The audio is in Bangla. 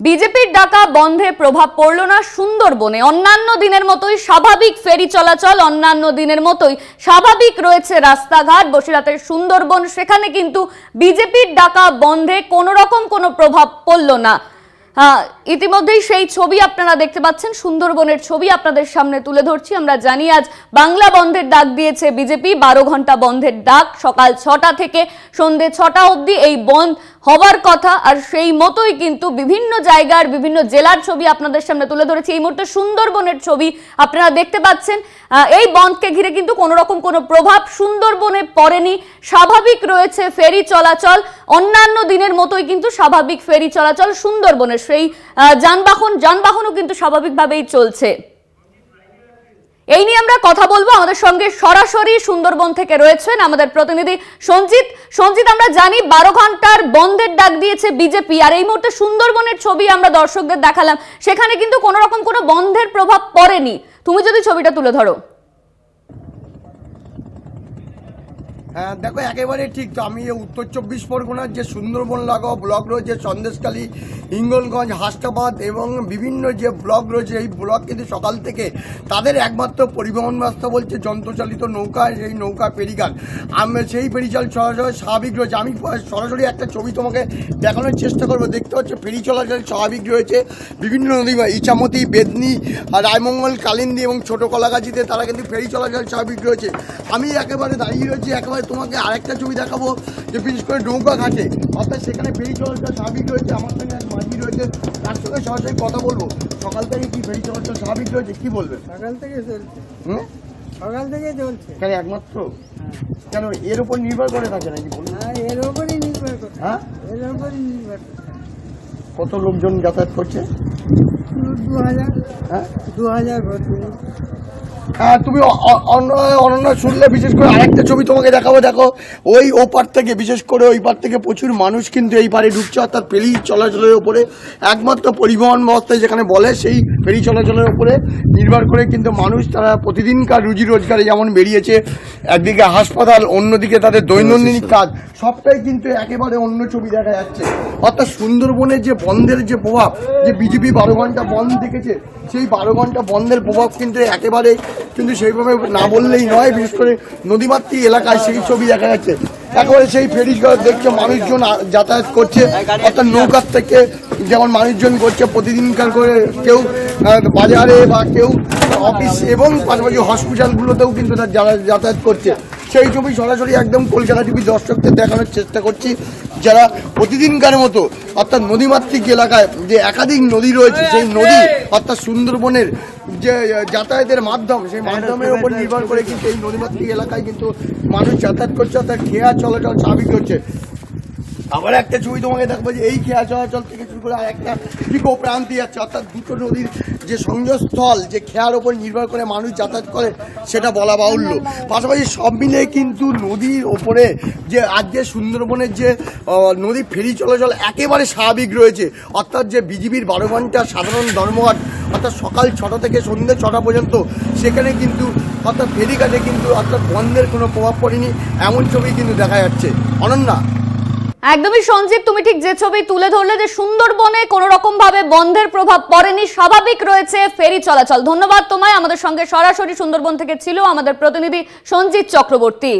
বিজেপির ডাকা বন্ধে প্রভাব পড়ল না সুন্দরবনে। অন্যান্য দিনের মতোই স্বাভাবিক ফেরি চলাচল, অন্যান্য দিনের মতোই স্বাভাবিক রয়েছে রাস্তাঘাট। বসিরহাটের সুন্দরবন, সেখানে কিন্তু বিজেপির ডাকা বন্ধে কোনো রকম কোনো প্রভাব পড়ল না। ইতিমধ্যেই সেই ছবি আপনারা দেখতে পাচ্ছেন, সুন্দরবনের ছবি আপনাদের সামনে তুলে ধরছি। আমরা জানি আজ বাংলা বন্ধের ডাক দিয়েছে বিজেপি, 12 ঘন্টা বন্ধের ডাক, সকাল 6টা থেকে সন্ধ্যে 6টা অবধি এই বন্ধ হবার কথা। আর সেই মতোই কিন্তু বিভিন্ন জায়গার বিভিন্ন জেলার ছবি আপনাদের সামনে তুলে ধরেছি। এই মুহূর্তে সুন্দরবনের ছবি আপনারা দেখতে পাচ্ছেন। এই বন্ধকে ঘিরে কিন্তু কোনো রকম কোনো প্রভাব সুন্দরবনে পড়েনি, স্বাভাবিক রয়েছে ফেরি চলাচল। অন্যান্য দিনের মতোই কিন্তু স্বাভাবিক ফেরি চলাচল সুন্দরবনের, সেই যানবাহনও কিন্তু স্বাভাবিকভাবেই চলছে। এই নিয়ে আমরা কথা বলবো। আমাদের সঙ্গে সরাসরি সুন্দরবন থেকে রয়েছেন আমাদের প্রতিনিধি সঞ্জিত। আমরা জানি 12 ঘন্টার বন্ধের ডাক দিয়েছে বিজেপি, আর এই মুহূর্তে সুন্দরবনের ছবি আমরা দর্শকদের দেখালাম, সেখানে কিন্তু কোনো রকম কোনো বন্ধের প্রভাব পড়েনি। তুমি যদি ছবিটা তুলে ধরো। হ্যাঁ দেখো, একেবারে ঠিক। তো আমি উত্তর 24 পরগনার যে সুন্দরবন লাগোয়া ব্লক রয়েছে, সন্দেশখালী, হিঙ্গলগঞ্জ, হাসনাবাদ এবং বিভিন্ন যে ব্লক রয়েছে, এই ব্লক কিন্তু সকাল থেকে তাদের একমাত্র পরিবহন ব্যবস্থা বলছে যন্ত্রচালিত নৌকা, সেই নৌকা ফেরিঘাট। সেই ফেরি চলাচল স্বাভাবিক রয়েছে। আমি সরাসরি একটা ছবি তোমাকে দেখানোর চেষ্টা করবো। দেখতে হচ্ছে ফেরি চলাচল স্বাভাবিক রয়েছে। বিভিন্ন নদী, ইছামতি, বেদনি, রায়মঙ্গল, কালিন্দী এবং ছোটো কলাগাছিতে তারা কিন্তু ফেরি চলাচল স্বাভাবিক রয়েছে। আমি একেবারে দাঁড়িয়ে রয়েছি, একেবারে তোমাকে আরেকটা ছবি দেখাবো যে বিশেষ করে নৌকা ঘাটে, অর্থাৎ সেখানে ফেরি চলাচল স্বাভাবিক রয়েছে। আমার সঙ্গে এক মাঝি রয়েছে, তার সঙ্গে সরাসরি কথা বলবো। সকাল থেকে কি ফেরি চলাচল স্বাভাবিক রয়েছে, কি বলবে? সকাল থেকে চলছে। সকাল থেকে চলছে। কেন একমাত্র কেন এর উপর নির্ভর করে থাকে নাকি বলুন? এর উপরই নির্ভর করে। হ্যাঁ, এর উপরই নির্ভর করে। কত লোকজন যাতায়াত করছে? 2000। হ্যাঁ, 2000 ভর্তি। হ্যাঁ, তুমি অনন্য শুনলে বিশেষ করে আরেকটা ছবি তোমাকে দেখাবো। দেখো, ওই ওপার থেকে, বিশেষ করে ওই পার থেকে প্রচুর মানুষ কিন্তু এই পারে ঢুকছে। অর্থাৎ ফেরি চলাচলের উপরে একমাত্র পরিবহন ব্যবস্থায় যেখানে বলে, সেই ফেরি চলাচলের উপরে নির্ভর করে কিন্তু মানুষ তারা প্রতিদিনকার রুজি রোজগারে যেমন বেরিয়েছে। একদিকে হাসপাতাল, অন্যদিকে তাদের দৈনন্দিন কাজ, সবটাই কিন্তু একেবারে অন্য ছবি দেখা যাচ্ছে। অর্থাৎ সুন্দরবনের যে বন্ধের যে প্রভাব, যে বিজেপি 12 ঘন্টা বন্ধ দেখেছে, সেই 12 ঘন্টা বন্ধের প্রভাব কিন্তু একেবারে কিন্তু সেইভাবে না বললেই নয়। বিশেষ করে নদীমাতৃক এলাকায় সেই ছবি দেখা যাচ্ছে। একেবারে সেই ফেরি দেখছে মানুষজন যাতায়াত করছে, অর্থাৎ নৌকার থেকে যেমন মানুষজন করছে প্রতিদিনকার করে, কেউ বাজারে বা কেউ অফিস এবং পাশাপাশি হসপিটালগুলোতেও কিন্তু যারা যাতায়াত করছে। সেই ছবি সরাসরি একদম কলকাতা টিভি দর্শকদের দেখানোর চেষ্টা করছি, যারা প্রতিদিনকার মতো অর্থাৎ নদীমাতৃক এলাকায় যে একাধিক নদী রয়েছে, সেই নদী অর্থাৎ সুন্দরবনের যে যাতায়াতের মাধ্যম, সেই মাধ্যমের উপর নির্ভর করে কিন্তু এই নদীমাতৃক এলাকায় কিন্তু মানুষ যাতায়াত করছে, অর্থাৎ খেয়া চলাচল স্বাভাবিক হচ্ছে। আবার একটা ছবি তোমাকে দেখবো যে এই খেয়া চলাচল থেকে শুরু করে আর একটা ইকো প্রান্তি যাচ্ছে, অর্থাৎ দুটো নদীর যে সংযোগস্থল, যে খেয়ার ওপর নির্ভর করে মানুষ যাতায়াত করে, সেটা বলা বাহুল্য। পাশাপাশি সব মিলে কিন্তু নদীর ওপরে যে আজকে সুন্দরবনের যে নদী ফেরি চলাচল একেবারে স্বাভাবিক রয়েছে। অর্থাৎ যে বিজিবির 12 ঘন্টা সাধারণ ধর্মঘট, অর্থাৎ সকাল 6টা থেকে সন্ধ্যে 6টা পর্যন্ত, সেখানে কিন্তু অর্থাৎ ফেরিঘাটে কিন্তু অর্থাৎ বন্ধের কোনো প্রভাব পড়েনি, এমন ছবি কিন্তু দেখা যাচ্ছে। অনন্যা, একদমই সঞ্জিত, তুমি ঠিক যে ছবি তুলে ধরলে যে সুন্দরবনে কোনো রকম ভাবে বন্ধের প্রভাব পড়েনি, স্বাভাবিক রয়েছে ফেরি চলাচল। ধন্যবাদ তোমায়। আমাদের সঙ্গে সরাসরি সুন্দরবন থেকে ছিল আমাদের প্রতিনিধি সঞ্জিত চক্রবর্তী।